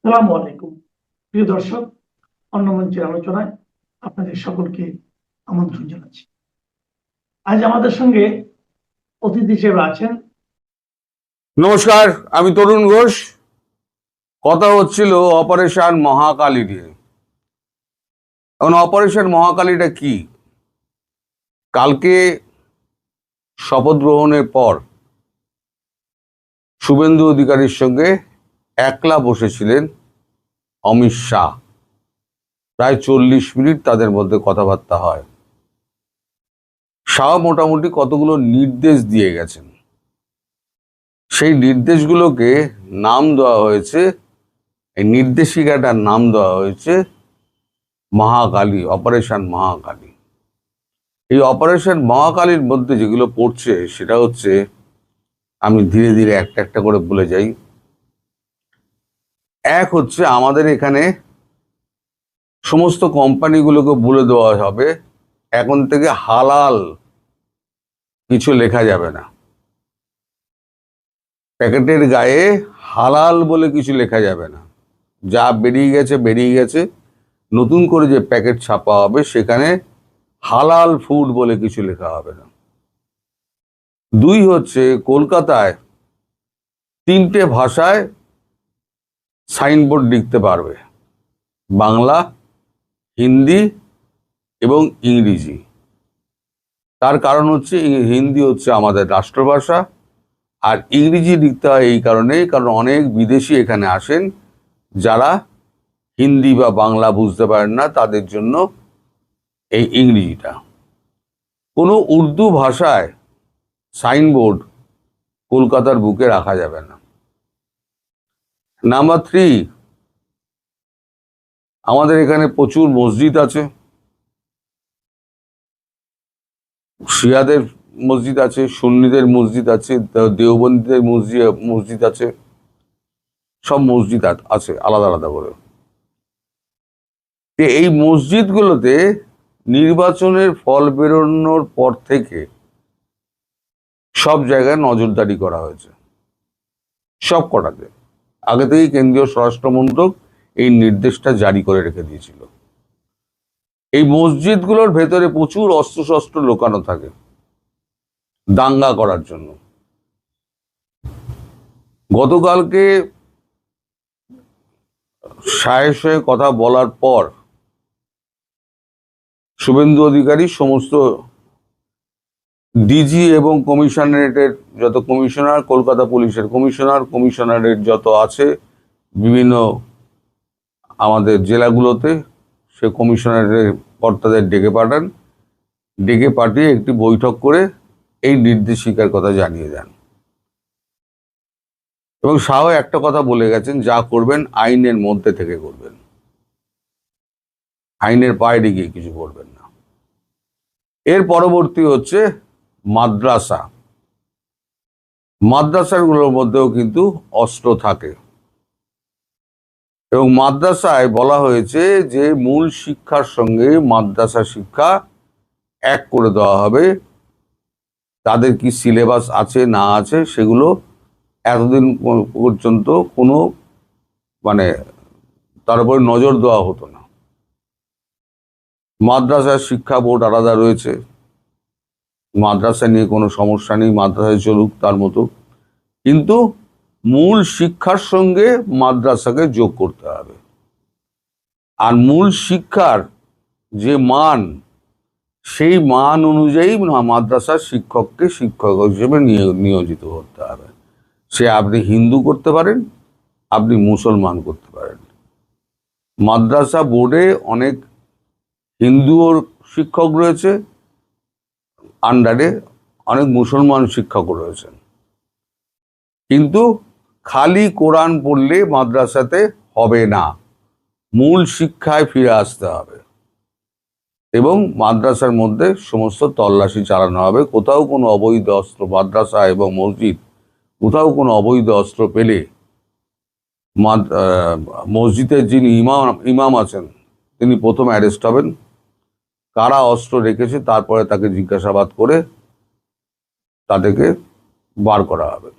সালামু আলাইকুম। প্রিয় দর্শক, অন্য মঞ্চের আলোচনায় আপনাদের সকলকে আমন্ত্রণ জানাচ্ছি। আজ আমাদের সঙ্গে অতিথি হিসেবে আছেন। নমস্কার, আমি তরুণ ঘোষ। কথা হচ্ছিল অপারেশন মহাকালী নিয়ে। এখন অপারেশন মহাকালীটা কি? কালকে শপথ গ্রহণের পর শুভেন্দু অধিকারীর সঙ্গে একলা বসেছিলেন অমিত শাহ। প্রায় 40 মিনিট তাদের মধ্যে কথাবার্তা হয়। শাহ মোটামুটি কতগুলো নির্দেশ দিয়ে গেছেন। সেই নির্দেশগুলোকে নাম দেওয়া হয়েছে, এই নির্দেশিকাটার নাম দেওয়া হয়েছে মহাকালী, অপারেশন মহাকালী। এই অপারেশন মহাকালীর মধ্যে যেগুলো পড়ছে সেটা হচ্ছে, আমি ধীরে ধীরে একটা একটা করে বলে যাই। এক হচ্ছে, আমাদের এখানে সমস্ত কোম্পানিগুলোকে বলে দেওয়া হবে এখন থেকে হালাল কিছু লেখা যাবে না। প্যাকেটের গায়ে হালাল বলে কিছু লেখা যাবে না। যা বেরিয়ে গেছে। নতুন করে যে প্যাকেট ছাপা হবে সেখানে হালাল ফুড বলে কিছু লেখা হবে না। দুই হচ্ছে, কলকাতায় 3টে ভাষায় সাইনবোর্ড লিখতে পারবে, বাংলা, হিন্দি এবং ইংরেজি। তার কারণ হচ্ছে হিন্দি হচ্ছে আমাদের রাষ্ট্রভাষা, আর ইংরেজি লিখতে হয় এই কারণেই, কারণ অনেক বিদেশি এখানে আসেন যারা হিন্দি বা বাংলা বুঝতে পারেন না, তাদের জন্য এই ইংরেজিটা। কোনো উর্দু ভাষায় সাইনবোর্ড কলকাতার বুকে রাখা যাবে না। নাম্বার 3, আমাদের এখানে প্রচুর মসজিদ আছে। শিয়াদের মসজিদ আছে, সুন্নিদের মসজিদ আছে, দেওবন্দীদের মসজিদ আছে। সব মসজিদ আছে আলাদা আলাদা করে। এই মসজিদগুলোতে নির্বাচনের ফল বেরোনোর পর থেকে সব জায়গায় নজরদারি করা হয়েছে, সব কটাতে। আগে থেকেই কেন্দ্রীয় স্বরাষ্ট্র মন্ত্রক এই নির্দেশটা জারি করে রেখে দিয়েছিল। এই মসজিদগুলোর ভেতরে প্রচুর অস্ত্রশস্ত্র লুকানো থাকে দাঙ্গা করার জন্য। গতকালকে শাহের সঙ্গে কথা বলার পর শুভেন্দু অধিকারী সমস্ত ডিজি এবং কমিশনারেটের যত কমিশনার, কলকাতা পুলিশের কমিশনারেট যত আছে বিভিন্ন আমাদের জেলাগুলোতে, সে কমিশনারের কর্তাদের ডেকে পাঠিয়ে একটি বৈঠক করে এই নির্দেশিকার কথা জানিয়ে দেন। এবং শাহ একটা কথা বলে গেছেন, যা করবেন আইনের মধ্যে থেকে করবেন, আইনের বাইরে গিয়ে কিছু করবেন না। এর পরবর্তী হচ্ছে মাদ্রাসাগুলোর মধ্যেও কিন্তু অস্ত্র থাকে। এবং মাদ্রাসায় বলা হয়েছে যে মূল শিক্ষার সঙ্গে মাদ্রাসা শিক্ষা এক করে দেওয়া হবে। তাদের কি সিলেবাস আছে না আছে সেগুলো এতদিন পর্যন্ত কোনো তার উপরে নজর দেওয়া হতো না। মাদ্রাসার শিক্ষা বোর্ড আলাদা রয়েছে, মাদ্রাসা নিয়ে কোনো সমস্যা নেই, মাদ্রাসায় চলুক তার মতো, কিন্তু মূল শিক্ষার সঙ্গে মাদ্রাসাকে যোগ করতে হবে। আর মূল শিক্ষার যে মান, সেই মান অনুযায়ী মাদ্রাসার শিক্ষককে শিক্ষক হিসেবে নিয়োজিত করতে হবে। সে আপনি হিন্দু করতে পারেন, আপনি মুসলমান করতে পারেন। মাদ্রাসা বোর্ডে অনেক হিন্দুও শিক্ষক রয়েছে, আন্ডারে অনেক মুসলমান শিক্ষক রয়েছেন। কিন্তু খালি কোরআন পড়লে মাদ্রাসাতে হবে না, মূল শিক্ষায় ফিরে আসতে হবে। এবং মাদ্রাসার মধ্যে সমস্ত তল্লাশি চালানো হবে। কোথাও কোনো অবৈধ অস্ত্র, মাদ্রাসা এবং মসজিদ কোথাও কোনো অবৈধ অস্ত্র পেলে মসজিদের যিনি ইমাম আছেন তিনি প্রথম অ্যারেস্ট হবেন। কারা অস্ত্র রেখেছে তারপরে তাকে জিজ্ঞাসাবাদ করে তাদেরকে বার করা হবে।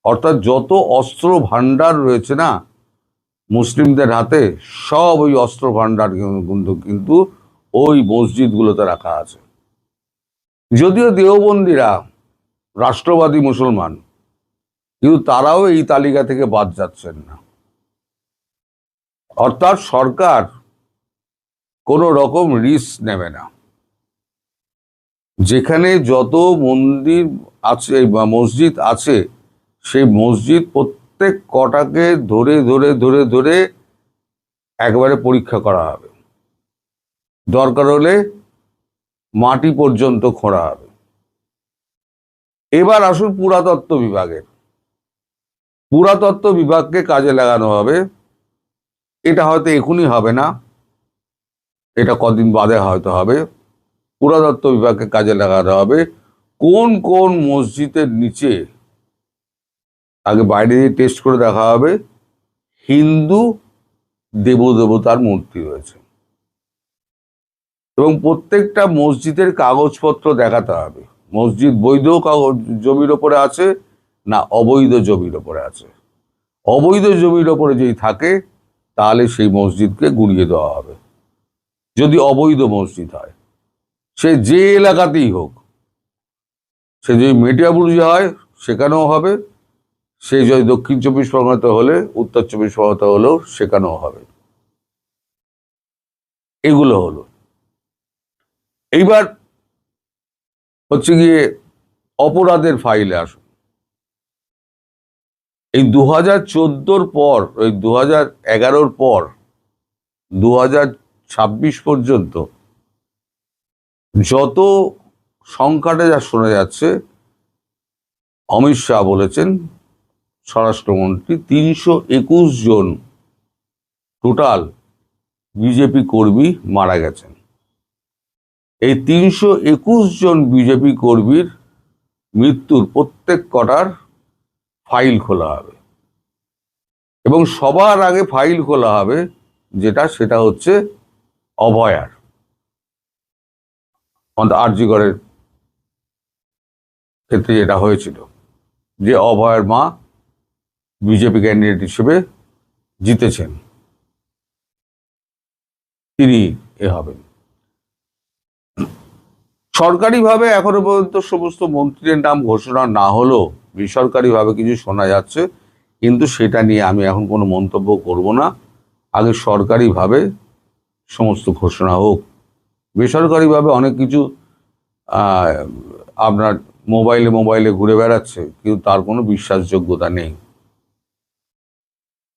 অর্থাৎ যত অস্ত্র ভান্ডার রয়েছে না, মুসলিমদের হাতে সব ওই অস্ত্র ভান্ডার কিন্তু ওই মসজিদগুলোতে রাখা আছে। যদিও দেওবন্দিরা রাষ্ট্রবাদী মুসলমান, কিন্তু তারাও এই তালিকা থেকে বাদ যাচ্ছেন না। অর্থাৎ সরকার কোনো রকম রিস্ক নেবে না। যেখানে যত মন্দির আছে বা মসজিদ আছে, সেই মসজিদ প্রত্যেক কটাকে ধরে ধরে ধরে ধরে একবারে পরীক্ষা করা হবে। দরকার হলে মাটি পর্যন্ত খোঁড়া হবে। এবার আসুন পুরাতত্ত্ব বিভাগের। পুরাতত্ত্ব বিভাগকে কাজে লাগানো হবে। এটা হয়তো এখনই হবে না, এটা কদিন বাদে হয়তো হবে। পুরাতত্ত্ব বিভাগকে কাজে লাগানো হবে। কোন কোন মসজিদের নিচে আগে বাইরে দিয়ে টেস্ট করে দেখা হবে হিন্দু দেবদেবতার মূর্তি রয়েছে, এবং প্রত্যেকটা মসজিদের কাগজপত্র দেখাতে হবে মসজিদ বৈধ জমির ওপরে আছে না অবৈধ জমির ওপরে আছে। অবৈধ জমির ওপরে যদি থাকে তাহলে সেই মসজিদকে গুড়িয়ে দেওয়া হবে। যদি অবৈধ মসজিদ হয়, সে যে এলাকাতেই হোক, সে যদি মেটিয়াবুরুজে হয় সেখানেও হবে, সে যদি দক্ষিণ চব্বিশ পরগনাতে হলে উত্তর চব্বিশ পরগনাতে হলেও সেখানেও হবে। এগুলো হলো। এইবার হচ্ছে গিয়ে অপরাধের ফাইলে আসুন। এই 2014 পর, ওই 2011 পর 2026 পর্যন্ত যত সংখ্যাটা যা শোনা যাচ্ছে, অমিত শাহ বলেছেন, স্বরাষ্ট্রমন্ত্রী, 321 জন টোটাল বিজেপি কর্মী মারা গেছেন। এই 321 জন বিজেপি কর্মীর মৃত্যুর প্রত্যেক কটার ফাইল খোলা হবে, এবং সবার আগে ফাইল খোলা হবে সেটা হচ্ছে অভয়ার, আরজিকরের ক্ষেত্রে যেটা হয়েছিল, যে অভয়ার মা বিজেপি ক্যান্ডিডেট হিসেবে জিতেছেন, তিনি হবেন। সরকারিভাবে এখনো পর্যন্ত সমস্ত মন্ত্রীদের নাম ঘোষণা না হলেও বেসরকারিভাবে কিছু শোনা যাচ্ছে, কিন্তু সেটা নিয়ে আমি এখন কোনো মন্তব্য করব না। আগে সরকারিভাবে সমস্ত ঘোষণা হোক। বেসরকারিভাবে অনেক কিছু আপনার মোবাইলে ঘুরে বেড়াচ্ছে, কিন্তু তার কোনো বিশ্বাসযোগ্যতা নেই।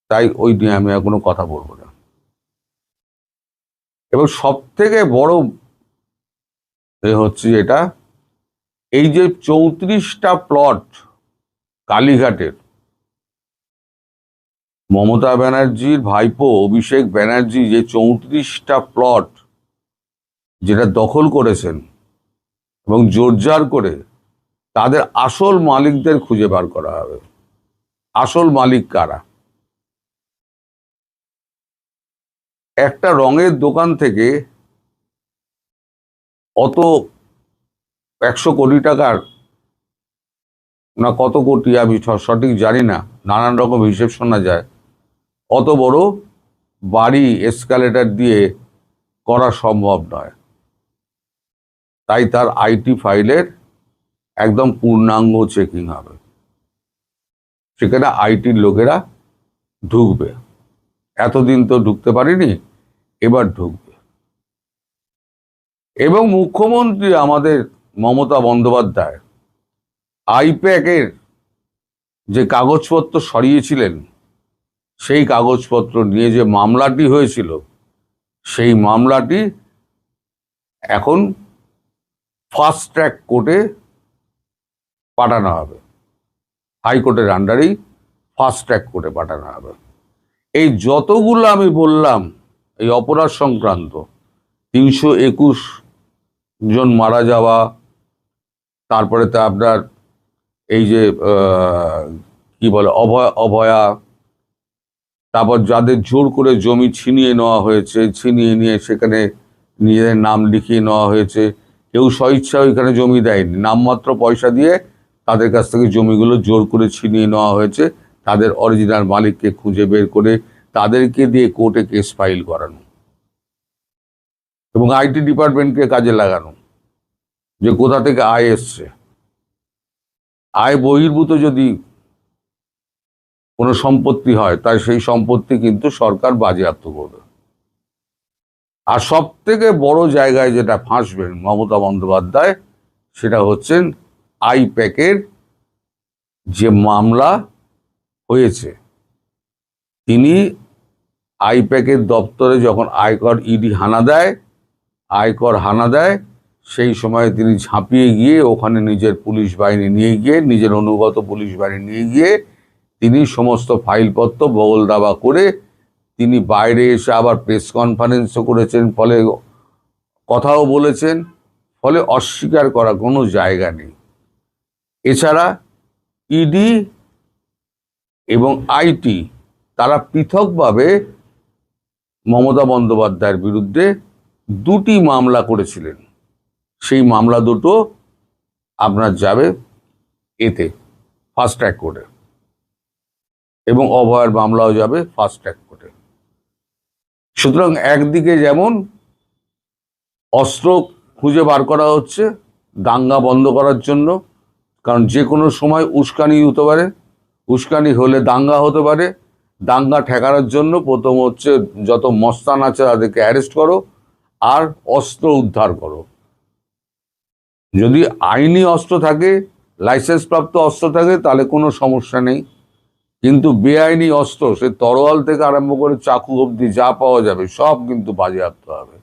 তাই ওই নিয়ে আমি আর কোনো কথা বলবো না। এবং সব থেকে বড় হচ্ছে যেটা, এই যে 34টা প্লট কালীঘাটের, মমতা ব্যানার্জির ভাইপো অভিষেক ব্যানার্জি যে 34টা প্লট যেটা দখল করেছেন এবং জোরজার করে, তাদের আসল মালিকদের খুঁজে বার করা হবে। আসল মালিক কারা? একটা রঙের দোকান থেকে অত 100 কোটি টাকার না কত কোটি, আমি সঠিক জানি না, নানান রকম হিসেব শোনা যায়, অত বড় বাড়ি এসকালেটর দিয়ে করা সম্ভব নয়। তাই তার আইটি ফাইলের একদম পূর্ণাঙ্গ চেকিং হবে। সেখানে আইটির লোকেরা ঢুকবে। এতদিন তো ঢুকতে পারিনি, এবার ঢুকবে। এবং মুখ্যমন্ত্রী আমাদের মমতা বন্দ্যোপাধ্যায় আইপ্যাকের যে কাগজপত্র সরিয়েছিলেন, সেই কাগজপত্র নিয়ে যে মামলাটি হয়েছিল, সেই মামলাটি এখন ফাস্ট ট্র্যাক কোর্টে পাঠানো হবে। হাইকোর্টের আন্ডারেই ফাস্ট ট্র্যাক কোর্টে পাঠানো হবে। এই যতগুলো আমি বললাম এই অপরাধ সংক্রান্ত, 321 জন মারা যাওয়া, তারপরে তো আপনার এই যে কি বলে অভয়া, তারপর যাদের জোর করে জমি ছিনিয়ে নেওয়া হয়েছে, ছিনিয়ে নিয়ে সেখানে নিজেদের নাম লিখিয়ে নেওয়া হয়েছে, কেউ স্বইচ্ছা ওইখানে জমি দেয়নি, নামমাত্র পয়সা দিয়ে তাদের কাছ থেকে জমিগুলো জোর করে ছিনিয়ে নেওয়া হয়েছে, তাদের অরিজিনাল মালিককে খুঁজে বের করে তাদেরকে দিয়ে কোর্টে কেস ফাইল করানো এবং আইটি ডিপার্টমেন্টকে কাজে লাগানো, যে কোথা থেকে আয় এসছে। আয় বহির্ভূত যদি কোনো সম্পত্তি হয়, তাই সেই সম্পত্তি কিন্তু সরকার বাজেয়াপ্ত করবে। আর সব থেকে বড় জায়গায় যেটা ফাঁসবেন মমতা বন্দ্যোপাধ্যায়, সেটা হচ্ছেন আইপ্যাকের যে মামলা হয়েছে। তিনি আইপ্যাকের দপ্তরে যখন আয়কর হানা দেয়, সেই সময় তিনি ঝাঁপিয়ে গিয়ে ওখানে নিজের পুলিশ বাহিনী নিয়ে গিয়ে, নিজের অনুগত পুলিশ বাহিনী নিয়ে গিয়ে তিনি সমস্ত ফাইলপত্র বগল দাবা করে তিনি বাইরে এসে আবার প্রেস কনফারেন্সও করেছেন, ফলে কথাও বলেছেন, ফলে অস্বীকার করা কোনো জায়গা নেই। এছাড়া ইডি এবং আইটি তারা পৃথকভাবে মমতা বন্দ্যোপাধ্যায়ের বিরুদ্ধে দুটি মামলা করেছিলেন। সেই মামলা দুটো আপনার যাবে এতে ফাস্ট ট্র্যাক কোর্টে, এবং অভয়ের মামলাও যাবে ফাস্ট ট্র্যাক কোর্টে। সুতরাং একদিকে যেমন অস্ত্র খুঁজে বার করা হচ্ছে দাঙ্গা বন্ধ করার জন্য, কারণ যে কোনো সময় উস্কানি হতে পারে, উস্কানি হলে দাঙ্গা হতে পারে। দাঙ্গা ঠেকানোর জন্য প্রথম হচ্ছে যত মস্তান আছে তাদেরকে অ্যারেস্ট করো আর অস্ত্র উদ্ধার করো। যদি আইনি অস্ত্র থাকে, লাইসেন্স প্রাপ্ত অস্ত্র থাকে, তাহলে কোনো সমস্যা নেই। কিন্তু বেআইনি অস্ত্র, সে তরোয়াল থেকে আরম্ভ করে চাকু অবধি যা পাওয়া যাবে সব কিন্তু বাজেয়াপ্ত হবে।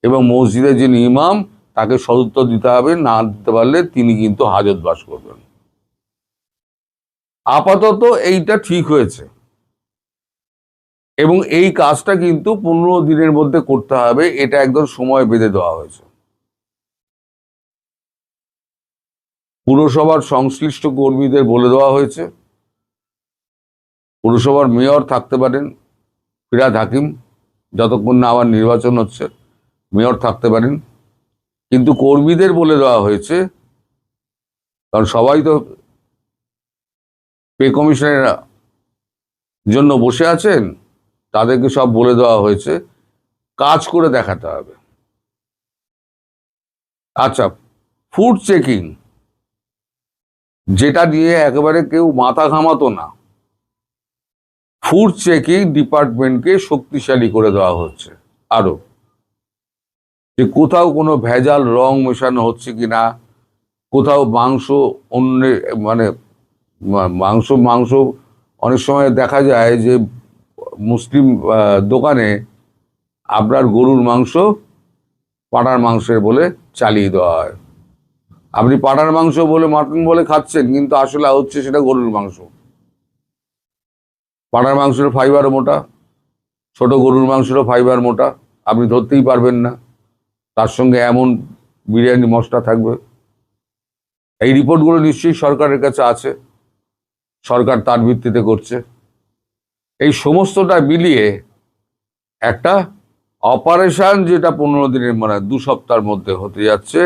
এবং মসজিদের যিনি ইমাম তাকে সদুত্তর দিতে হবে, না দিতে পারলে তিনি কিন্তু হাজতবাস করবেন। আপাতত এইটা ঠিক হয়েছে এবং এই কাজটা কিন্তু 15 দিনের মধ্যে করতে হবে, এটা একদম সময় বেঁধে দেওয়া হয়েছে। পুরসভার সংশ্লিষ্ট কর্মীদের বলে দেওয়া হয়েছে, পুরসভার মেয়র থাকতে পারেন, ফিরহাদ হাকিম, যতক্ষণ না আবার নির্বাচন হচ্ছে মেয়র থাকতে পারেন, কিন্তু কর্মীদের বলে দেওয়া হয়েছে, কারণ সবাই তো পে কমিশনের জন্য বসে আছেন, তাদেরকে সব বলে দেওয়া হয়েছে কাজ করে দেখাতে হবে। আচ্ছা, ফুড চেকিং, যেটা দিয়ে একেবারে কেউ মাথা ঘামাতো না, ফুড চেকিং ডিপার্টমেন্টকে শক্তিশালী করে দেওয়া হচ্ছে আরো, যে কোথাও কোনো ভেজাল রং মেশানো হচ্ছে কিনা, কোথাও মাংস অন্য মানে মাংস অনেক সময় দেখা যায় যে মুসলিম দোকানে আপনার গরুর মাংস পাঁঠার মাংসের বলে চালিয়ে দেওয়া হয়। আপনি পাঁঠার মাংস বলে মাটন বলে খাচ্ছেন, কিন্তু আসলে হচ্ছে সেটা গরুর মাংস। পাঁঠার মাংসের ফাইবারও মোটা, ছোট গরুর মাংসেরও ফাইবার মোটা, আপনি ধরতেই পারবেন না। তার সঙ্গে এমন বিরিয়ানি মশলা থাকবে। এই রিপোর্টগুলো নিশ্চয়ই সরকারের কাছে আছে, সরকার তার ভিত্তিতে করছে। এই সমস্তটা মিলিয়ে একটা অপারেশন, যেটা 15 দিনের মানে 2 সপ্তাহের মধ্যে হতে যাচ্ছে,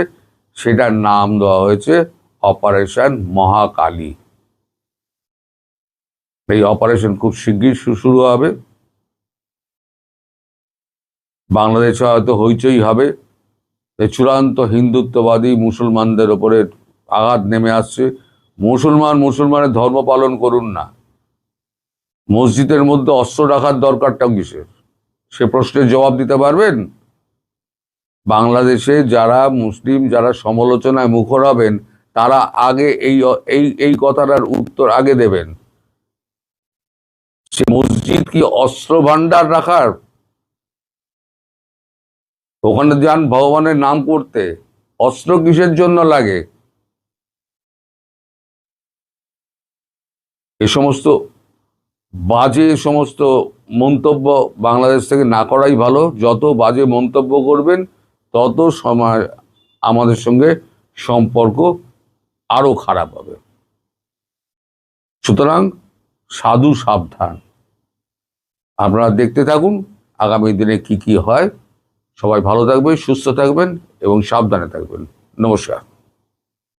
সেটার নাম দেওয়া হয়েছে অপারেশন মহাকালী। এই অপারেশন খুব শিগগির শুরু হবে। বাংলাদেশে হয়তো হইচই হবে, চূড়ান্ত হিন্দুত্ববাদী মুসলমানদের ওপরে আঘাত নেমে আসছে। মুসলমানের ধর্ম পালন করুন না, মসজিদের মধ্যে অস্ত্র রাখার দরকারটা কিসের? সে প্রশ্নের জবাব দিতে পারবেন? বাংলাদেশে যারা মুসলিম, যারা সমালোচনায় মুখর হবেন, তারা আগে এই কথাটার উত্তর আগে দেবেন। সে মসজিদ কি অস্ত্র ভান্ডার রাখার? ওখানে যান ভগবানের নাম করতে, অস্ত্র কিসের জন্য লাগে? এ সমস্ত বাজে মন্তব্য বাংলাদেশ থেকে না করাই ভালো। যত বাজে মন্তব্য করবেন তত সময় আমাদের সঙ্গে সম্পর্ক আরো খারাপ হবে। সুতরাং সাধু সাবধান। আপনারা দেখতে থাকুন আগামী দিনে কি কি হয়। সবাই ভালো থাকবেন, সুস্থ থাকবেন এবং সাবধানে থাকবেন। নমস্কার।